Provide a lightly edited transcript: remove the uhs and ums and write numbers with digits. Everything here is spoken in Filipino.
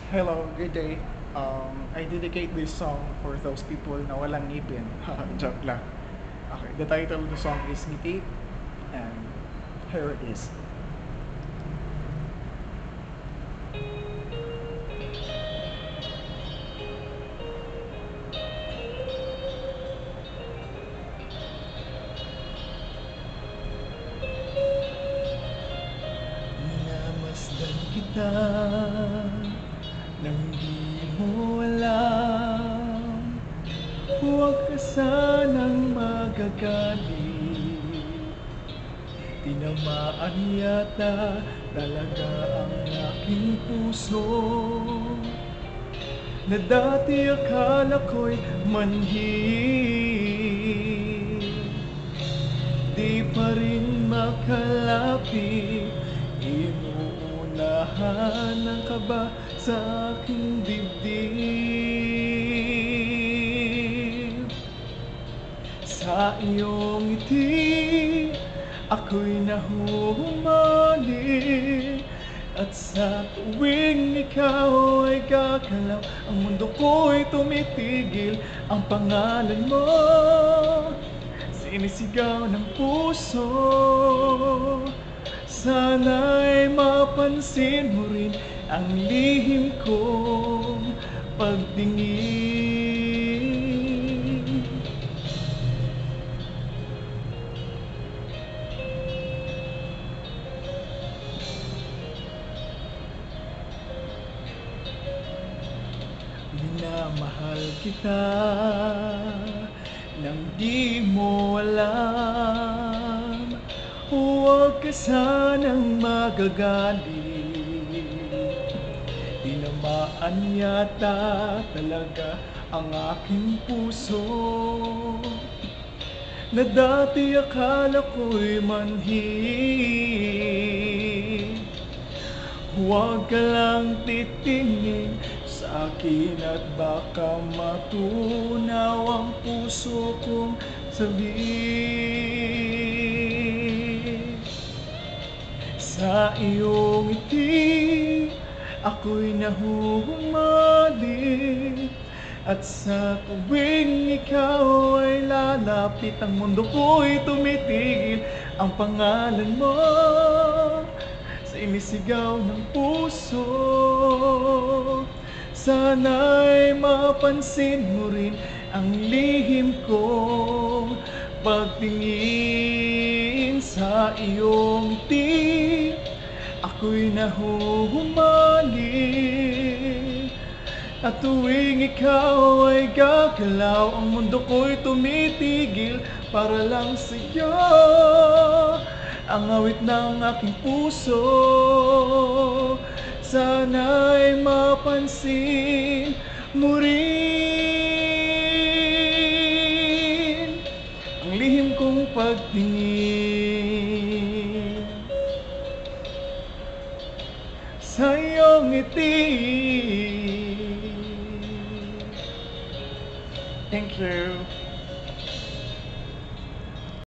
Hello, good day. I dedicate this song for those people na walang ngipin. Joke lang. Okay, the title of the song is Ngiti, and here it is. Minamasdan kita nang di mo alam. Huwag ka sanang magagalit. Tinamaan yata talaga ang aking puso, na dati akala ko'y manhid. Di pa rin makalapit, inuunahan ng kaba sa aking dibdib. Sa iyong ngiti, ako'y nahuhumali. At sa tuwing ikaw ay gagalaw, ang mundo ko'y tumitigil. Ang pangalan mo, sinisigaw ng puso. Sana'y mapansin mo rin ang lihim kong pagtingin. Minamahal kita nang di mo alam. Huwag ka sanang magagalit. Tinamaan yata talaga ang aking puso, na dati akala ko'y manhid. Huwag ka lang titingin sa akin at baka matunaw ang puso kong sabihin. Sa iyong ngiti, ako'y nahuhumali. At sa tuwing ikaw ay lalapit, ang mundo ko'y tumitigil. Ang pangalan mo, sinisigaw ng puso. Sana'y mapansin mo rin ang lihim kong pagtingin. Sa iyong ngiti, ako'y nahuhumali. At tuwing ikaw ay gagalaw, ang mundo ko'y tumitigil para lang sa'yo. Ang awit ng aking puso, sana'y mapansin mo rin ang lihim kong pagtingin. Sa iyong ngiti. Thank you.